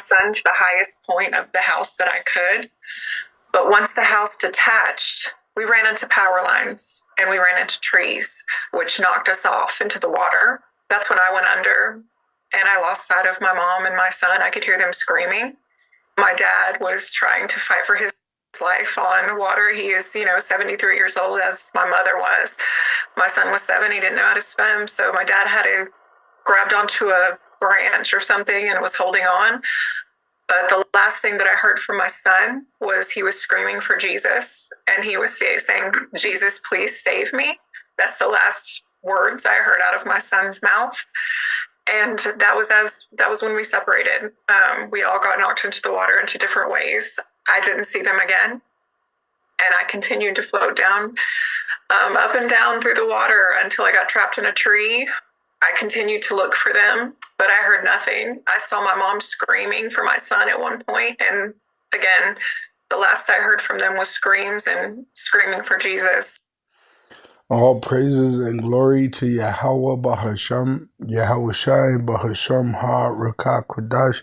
son to the highest point of the house that I could. But once the house detached, we ran into power lines and we ran into trees, which knocked us off into the water. That's when I went under and I lost sight of my mom and my son. I could hear them screaming. My dad was trying to fight for his life on water. He is, 73 years old, as my mother was. My son was 7. He didn't know how to swim. So my dad had to grabbed onto a branch or something and was holding on. But the last thing that I heard from my son was he was screaming for Jesus. And he was saying, "Jesus, please save me." That's the last words I heard out of my son's mouth. And that was when we separated. We all got knocked into the water into different ways. I didn't see them again. And I continued to float down, up and down through the water until I got trapped in a tree. I continued to look for them, but I heard nothing. I saw my mom screaming for my son at one point, and again, the last I heard from them was screams and screaming for Jesus. All praises and glory to Yahweh Bahasham, Yahushai Bahasham Ha Rakah Kodash.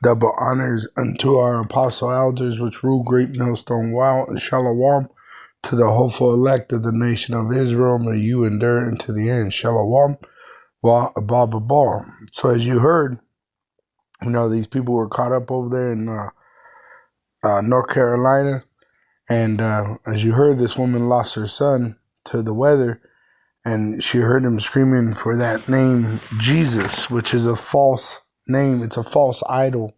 Double honors unto our apostle elders which rule Great Millstone Wow, and Shalom to the hopeful elect of the nation of Israel. May you endure unto the end. Shalom. So as you heard, these people were caught up over there in North Carolina, and as you heard, this woman lost her son to the weather, and she heard him screaming for that name Jesus, which is a false name. It's a false idol.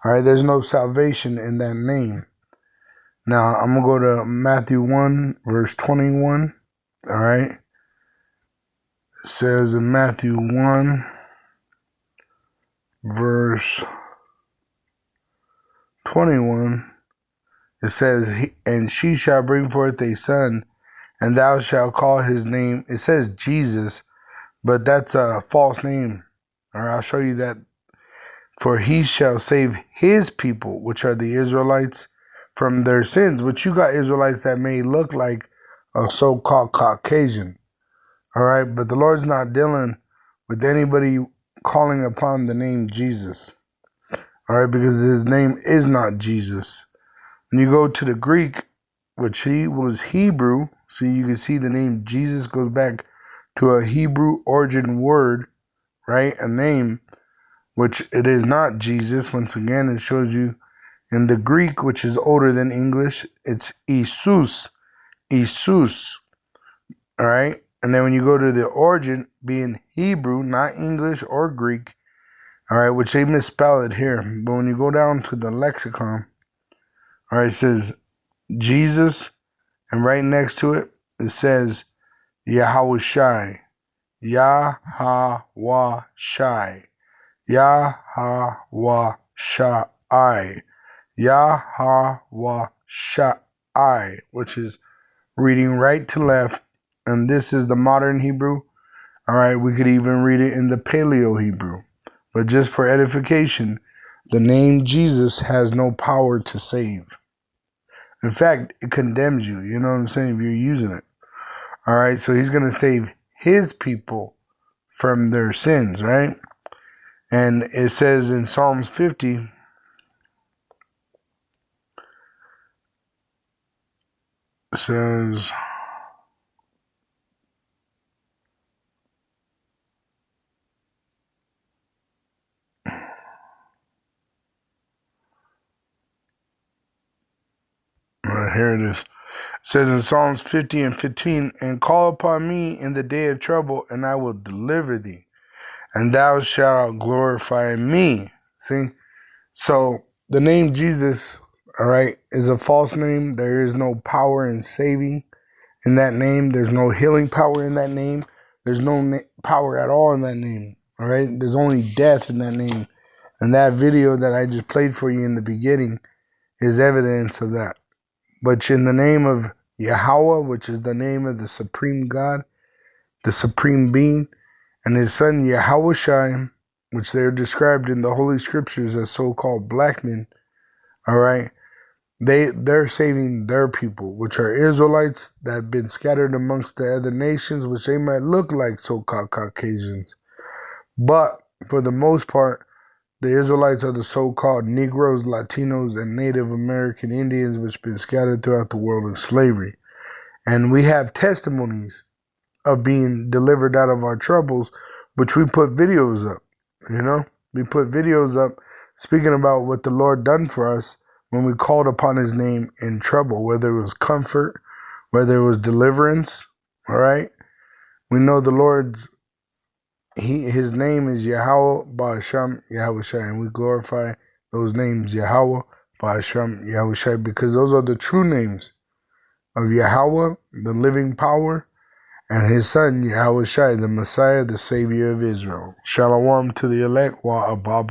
All right, there's no salvation in that name. Now I'm gonna go to Matthew 1 verse 21. All right, it says in Matthew 1 verse 21, it says, "And she shall bring forth a son, and thou shalt call his name," it says Jesus, but that's a false name. All right, I'll show you that. "For he shall save his people, which are the Israelites, from their sins," which you got Israelites that may look like a so-called Caucasian. All right, but the Lord's not dealing with anybody calling upon the name Jesus. All right, because his name is not Jesus. When you go to the Greek, which he was Hebrew, so you can see the name Jesus goes back to a Hebrew origin word, right? A name, which it is not Jesus. Once again, it shows you in the Greek, which is older than English, it's Isus. Isus. All right? And then when you go to the origin, being Hebrew, not English or Greek, all right, which they misspell it here. But when you go down to the lexicon, all right, it says Jesus, and right next to it, it says Yahushai. Yahawashai. Yahawashai. Yahawashai, which is reading right to left. And this is the modern Hebrew. All right, we could even read it in the Paleo Hebrew. But just for edification, the name Jesus has no power to save. In fact, it condemns you. You know what I'm saying? If you're using it. All right, so he's going to save his people from their sins, right? And it says in Psalms 50, it says, here it is. It says in Psalms 50 and 15, "And call upon me in the day of trouble, and I will deliver thee, and thou shalt glorify me." See? So the name Jesus, all right, is a false name. There is no power in saving in that name. There's no healing power in that name. There's no power at all in that name. All right? There's only death in that name. And that video that I just played for you in the beginning is evidence of that. But in the name of Yahweh, which is the name of the supreme God, the supreme being, and his son Yahushai, which they're described in the Holy Scriptures as so-called black men, all right, they're saving their people, which are Israelites that have been scattered amongst the other nations, which they might look like so-called Caucasians. But for the most part, The Israelites are the so-called Negroes, Latinos, and Native American Indians which have been scattered throughout the world in slavery. And we have testimonies of being delivered out of our troubles, which we put videos up. We put videos up speaking about what the Lord done for us when we called upon his name in trouble, whether it was comfort, whether it was deliverance. All right. We know the Lord's his name is Yahweh Ba'asham Yahushai, and we glorify those names, Yahweh Ba'asham Yahushai, because those are the true names of Yahweh, the living power, and his son Yahushai, the Messiah, the Savior of Israel. Shalom to the elect, wa abba.